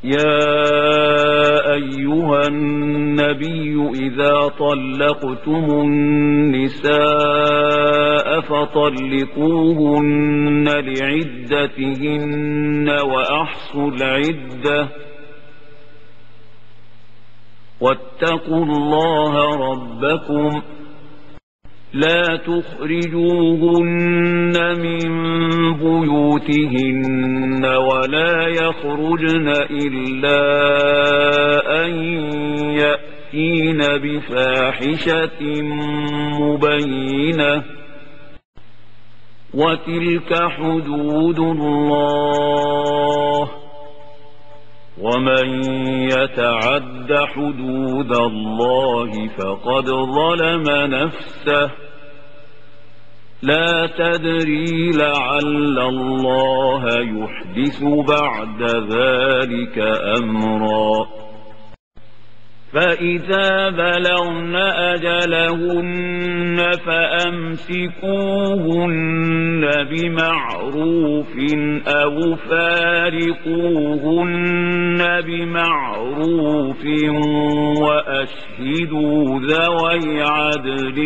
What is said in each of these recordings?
يا أيها النبي إذا طلقتم النساء فطلقوهن لعدتهن وأحصوا العدة واتقوا الله ربكم لا تخرجوهن من بيوتهن ولا يخرجن إلا أن يأتين بفاحشة مبينة وتلك حدود الله ومن يتعد حدود الله فقد ظلم نفسه لا تدري لعل الله يحدث بعد ذلك أمرا فإذا بلغن أجلهن فأمسكوهن بمعروف أو فارقوهن بمعروف وأشهدوا ذوي عدل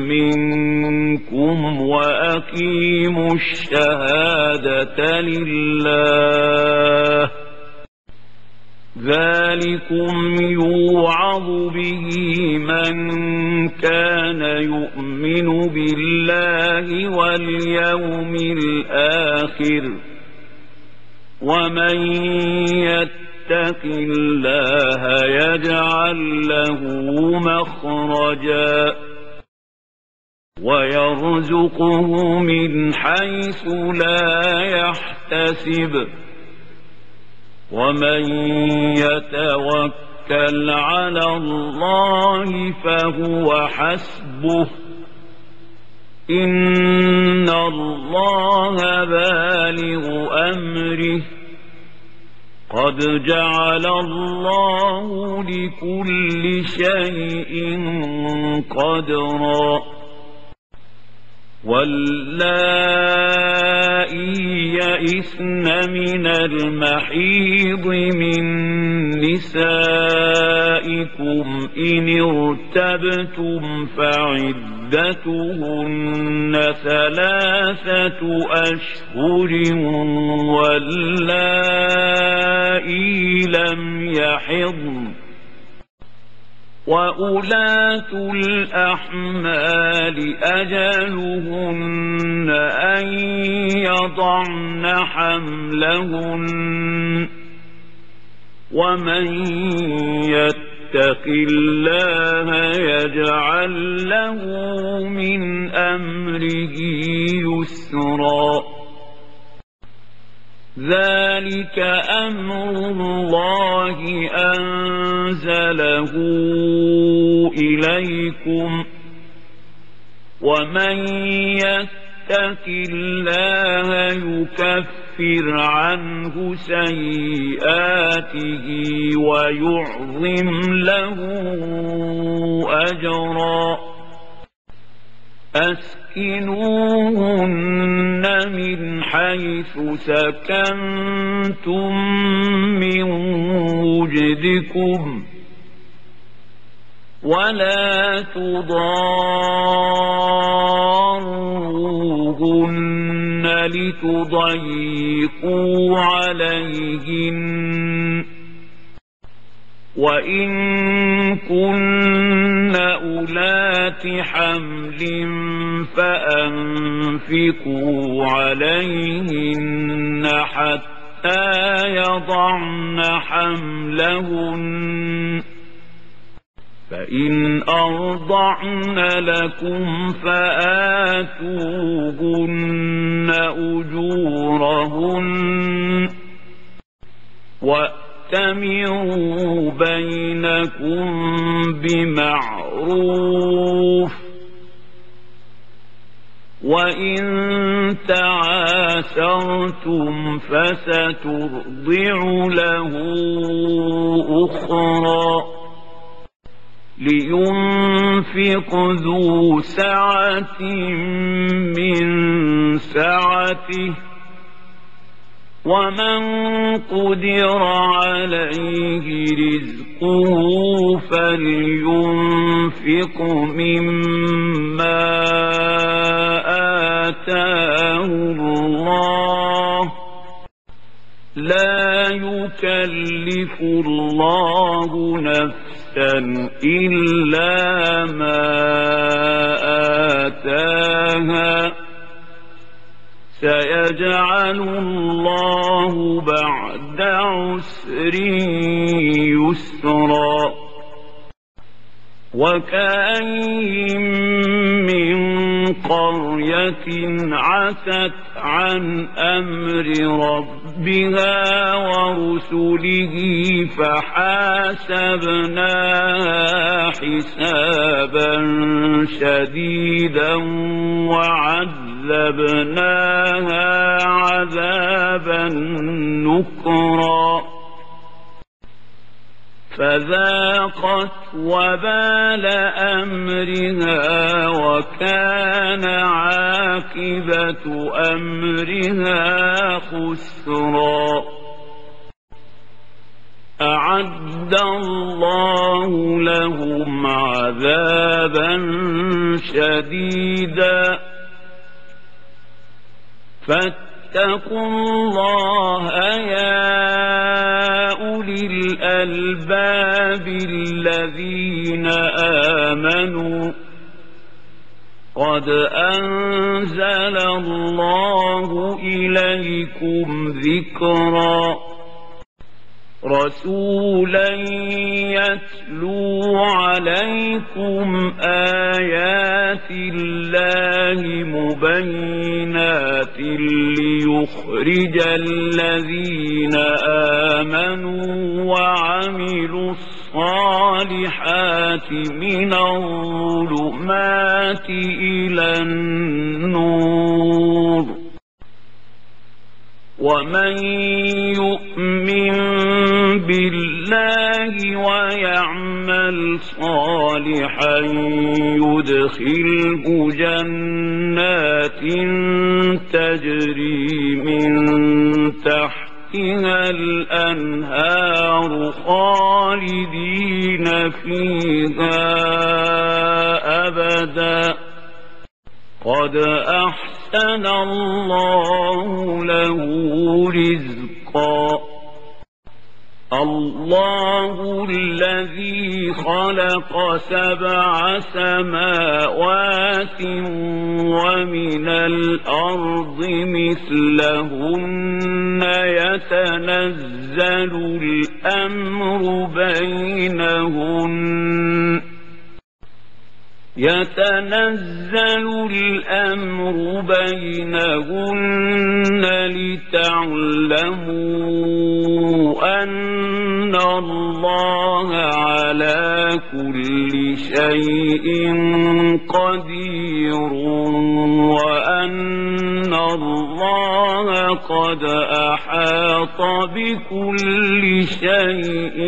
منكم وأقيموا الشهادة لله ذلكم يوعظ به من كان يؤمن بالله واليوم الآخر ومن يتق الله يجعل له مخرجا ويرزقه من حيث لا يحتسب ومن يتوكل على الله فهو حسبه إن الله بالغ أمره قد جعل الله لكل شيء قدرا واللائي يئسن من المحيض من نسائكم إن ارتبتم فعدتهن 3 أشهر واللائي لم يحضن وأولاة الأحمال أجلهن أن يضعن حملهن ومن يتق الله يجعل له من أمره يسرا ذلك أمر الله أنزله إليكم ومن يتق الله يكفر عنه سيئاته ويعظم له أجرا أسكنوهن من حيث سكنتم من وجدكم ولا تضاروهن لتضيقوا عليهن وإن كن أولات حمل فأنفقوا عليهن حتى يضعن حملهن فإن أرضعن لكم فآتوهن أجورهن وأتمروا بينكم بمعروف وإن تعاسرتم فسترضع له أخرى لينفق ذو سعة من سعته ومن قدر عليه رزقه فلينفق مما آتاه الله لا يكلف الله نفسا إلا ما آتاها سيجعل الله بعد عسر يسرا وكأين من قرية عتت عن أمر ربها ورسله فحاسبناها حسابا شديدا وعذبناها عذابا نكرا فذاقت وبال أمرها وكان عاقبة أمرها خسرا أعد الله لهم عذابا شديدا فاتقوا الله يا أولي الألباب الذين آمنوا قد أنزل الله إليكم ذكرا رسولا يتلو عليكم آيات الله مبينات ليخرج الذين آمنوا وعملوا الصالحات من الظلمات إلى النور ومن يؤمن بالله ويعمل صالحا يدخله جنات تجري من تحتها الأنهار خالدين فيها أبدا قد أحسن الله له رزقا الله الذي خلق 7 سماوات ومن الأرض مثلهن يتنزل الأمر بينهن لتعلموا أن الله على كل شيء قدير وأن الله قد أحاط بكل شيء